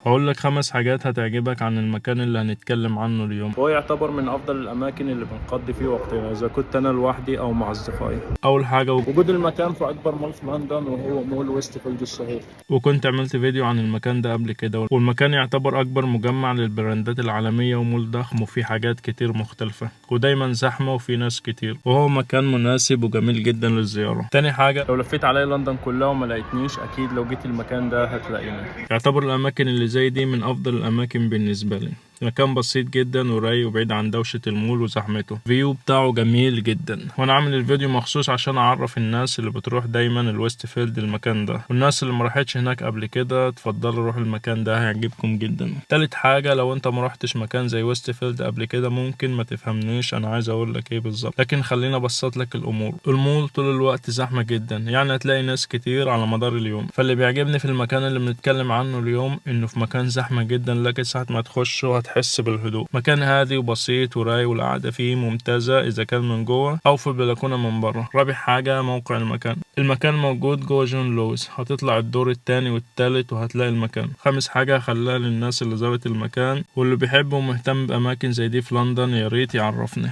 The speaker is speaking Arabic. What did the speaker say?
هقول لك 5 حاجات هتعجبك عن المكان اللي هنتكلم عنه اليوم. هو يعتبر من افضل الاماكن اللي بنقضي فيه وقتنا، اذا كنت انا لوحدي او مع اصدقائي. اول حاجه وجود المكان في اكبر مول في لندن، وهو مول ويستفيلد الشهير. وكنت عملت فيديو عن المكان ده قبل كده، والمكان يعتبر اكبر مجمع للبراندات العالميه ومول ضخم وفيه حاجات كتير مختلفه ودايما زحمه وفيه ناس كتير، وهو مكان مناسب وجميل جدا للزياره. تاني حاجه، لو لفيت علي لندن كلها وما لقيتنيش، اكيد لو جيت المكان ده هتلاقيني. يعتبر الاماكن اللي زي دي من افضل الاماكن بالنسبه لي. مكان بسيط جدا ورايق وبعيد عن دوشة المول وزحمته، الفيو بتاعه جميل جدا، وانا عامل الفيديو مخصوص عشان اعرف الناس اللي بتروح دايما الويست فيلد المكان ده، والناس اللي مراحتش هناك قبل كده تفضلوا روح المكان ده، هيعجبكم جدا. تالت حاجة، لو انت مروحتش مكان زي ويست فيلد قبل كده ممكن ما تفهمنيش انا عايز اقول لك ايه بالظبط، لكن خلينا ابسط لك الامور. المول طول الوقت زحمة جدا، يعني هتلاقي ناس كتير على مدار اليوم. فاللي بيعجبني في المكان اللي بنتكلم عنه اليوم انه في مكان زحمة جدا، لكن ساعة ما تخشه هتحس بالهدوء. مكان هادي وبسيط ورايق، والقعدة فيه ممتازة اذا كان من جوه او في البلكونة من بره. رابع حاجة، موقع المكان موجود جوه جون لويس، هتطلع الدور التاني والتالت وهتلاقي المكان. خامس حاجة، خلاها للناس اللي زارت المكان واللي بيحب ومهتم بأماكن زي دي في لندن ياريت يعرفني.